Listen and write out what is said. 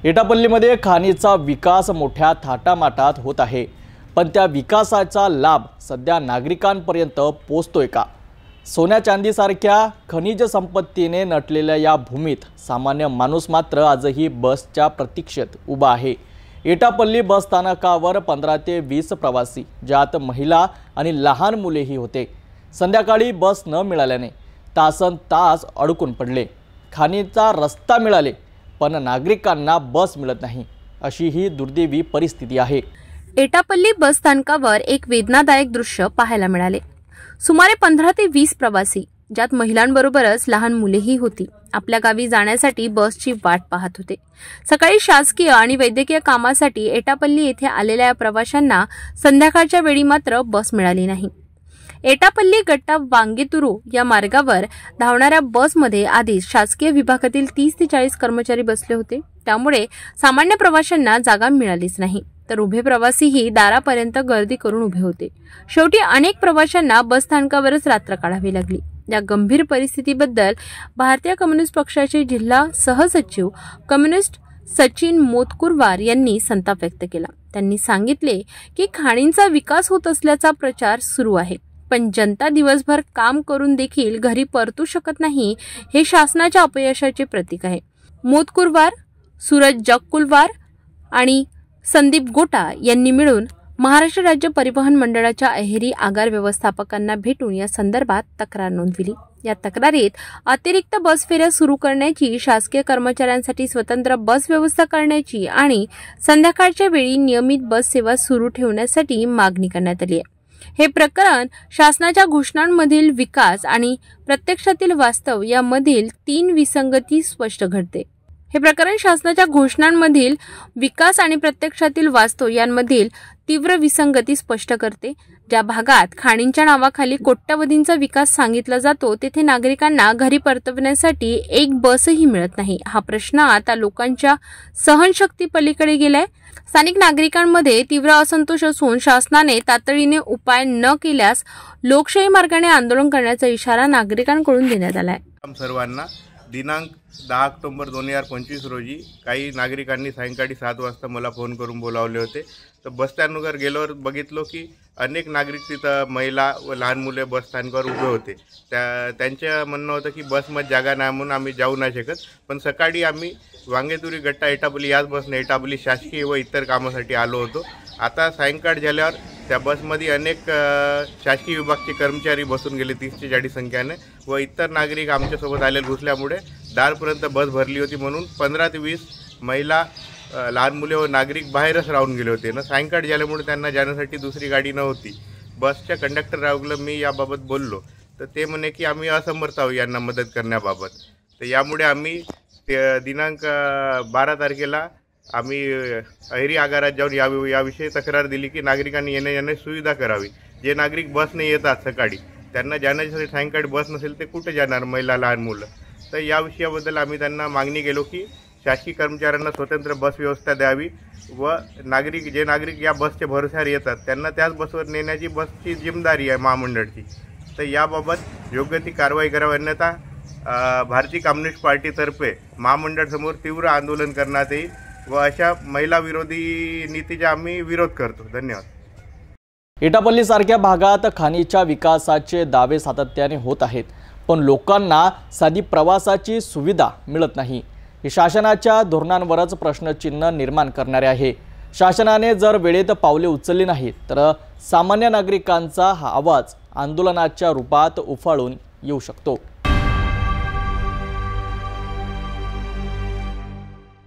एटापल्लीमध्ये खाणीचा विकास मोठ्या थाटामाटात होत आहे, पण त्या विकासाचा लाभ सध्या नागरिकांपर्यंत पोहोचतोय का? सोन्या चांदीसारख्या खनिज संपत्तीने नटलेल्या या भूमीत सामान्य माणूस मात्र आजही बसच्या प्रतीक्षेत उभा आहे। एटापल्ली बस स्थानकावर 15 ते 20 प्रवासी, ज्यात महिला आणि लहान मुलेही होते, संध्याकाळी बस न मिळाल्याने तासनतास अडकून पडले। खाणीचा रस्ता मिळाले पण नागरिकांना बस मिळत नाही, अशी ही दुर्दैवी परिस्थिती आहे। एटापल्ली बस स्थानकावर एक वेदनादायक दृश्य पाहायला मिळाले। सुमारे 15 ते 20 प्रवासी, ज्यात महिलांबरोबरच लहान मुलेही होती, आपल्या गावी जाण्यासाठी बसची वाट पाहत होते। सकाळी शासकीय आणि वैद्यकीय कामासाठी एटापल्ली येथे आलेल्या या प्रवाशांना संध्याकाळच्या वेळी मात्र बस मिळाली नाही। एटापल्ली गट्टा वांगेतुरू या मार्गावर धावणाऱ्या बसमध्ये आधीच शासकीय विभागातील 30 ते 40 कर्मचारी बसले होते, त्यामुळे सामान्य प्रवाशांना जागा मिळालीच नाही, तर उभे प्रवासीही दारापर्यंत गर्दी करून उभे होते। शेवटी अनेक प्रवाशांना बस स्थानकावरच रात्र काढावी लागली। या गंभीर परिस्थितीबद्दल भारतीय कम्युनिस्ट पक्षाचे जिल्हा सहसचिव कम्युनिस्ट सचिन मोतकुरवार यांनी संताप व्यक्त केला। त्यांनी सांगितले की खाणींचा विकास होत असल्याचा प्रचार सुरू आहे, पण जनता दिवसभर काम करून देखील घरी परतू शकत नाही, हे शासनाच्या अपयशाचे प्रतीक आहे। मोतकुरवार, सूरज जगकुलवार आणि संदीप गोटा यांनी मिळून महाराष्ट्र राज्य परिवहन मंडळाच्या अहेरी आगार व्यवस्थापकांना भेटून या संदर्भात तक्रार नोंदवली। या तक्रारीत अतिरिक्त बस फेऱ्या सुरू करण्याची, शासकीय कर्मचाऱ्यांसाठी स्वतंत्र बस व्यवस्था करण्याची आणि संध्याकाळच्या वेळी नियमित बस सेवा सुरू ठेवण्यासाठी मागणी करण्यात आली आहे। हे प्रकरण शासनाच्या घोषणांमधील विकास आणि प्रत्यक्षातील वास्तव यामधील 3 विसंगती स्पष्ट घडते। हे प्रकरण शासनाच्या घोषणांमधील विकास आणि प्रत्यक्षातील वास्तव यांमधील तीव्र विसंगती स्पष्ट करते। ज्या भागात खाणींच्या नावाखाली कोट्यवधींचा विकास सांगितला जातो, तेथे नागरिकांना घरी परतवण्यासाठी एक बसही मिळत नाही। हा प्रश्न आता लोकांच्या सहनशक्ती पलीकडे गेलाय। स्थानिक नागरिकांमध्ये तीव्र असंतोष असून शासनाने तातडीने उपाय न केल्यास लोकशाही मार्गाने आंदोलन करण्याचा इशारा नागरिकांकडून देण्यात आलाय। सर्वांना दिनांक 10 ऑक्टोबर 2025 रोजी काही नागरिकांनी सायंकाळी 7 वाजता मला फोन करून बोलावले होते। तर बस स्टँडवर गेल्यावर बघितलो की अनेक नागरिक तिथं महिला व लहान मुले बस स्थानकावर उभे होते। त्यांचं म्हणणं होतं की बसमध्ये जागा नाही म्हणून आम्ही जाऊ नाही शकत, पण सकाळी आम्ही वांगेतुरी गट्टा एटापल्ली याच बसने एटापल्ली शासकीय व इतर कामासाठी आलो होतो। आता सायंकाळ झाल्यावर त्या बसमध्ये अनेक शासकीय विभागाचे कर्मचारी बसून गेले 30 ते 40 संख्येने, व इतर नागरिक आमच्यासोबत आले घुसल्यामुळे दारपर्यंत बस भरली होती, म्हणून 15 ते 20 महिला, लहान मुले व नागरिक बाहेरच राहून गेले होते ना। सायंकाळ झाल्यामुळे त्यांना जाण्यासाठी दुसरी गाडी नव्हती। बसच्या कंडक्टर राहुलला मी याबाबत बोललो, तर ते म्हणे की आम्ही असमर्थ आहोत यांना मदत करण्याबाबत। तर यामुळे आम्ही दिनांक 12 तारखेला आम्ही अहेरी आगारात जाऊन याविषयी तक्रार दिली की नागरिकांनी येण्याची सुविधा करावी। जे नागरिक बसने येतात सकाळी, त्यांना जाण्यासाठी सायंकाळी बस नसेल ते कुठे जाणार, महिला लहान मुलं। तर या विषयाबद्दल आम्ही त्यांना मागणी केलो की शासकीय कर्मचाऱ्यांना स्वतंत्र बस व्यवस्था द्यावी व जे नागरिक या बसच्या भरोश्यावर येतात त्यांना त्याच बसवर नेण्याची बसची जिम्मेदारी आहे महामंडळाची। तर याबाबत योग्य ती कारवाई करावी, अन्यथा भारतीय कम्युनिस्ट पार्टीतर्फे महामंडळासमोर तीव्र आंदोलन करण्यात येईल व अशा महिला विरोधी नीतीचा आम्ही विरोध करतो। धन्यवाद। एटापल्ली सारख्या भागात खाणीच्या विकासाचे दावे सातत्याने होत आहेत, पण लोकांना साधी प्रवासाची सुविधा मिळत नाही। हे शासनाच्या धोरणांवरच प्रश्नचिन्ह निर्माण करणारे आहे। शासनाने जर वेळेत पावले उचलली नाहीत तर सामान्य नागरिकांचा हा आवाज आंदोलनाच्या रूपात उफाळून येऊ शकतो।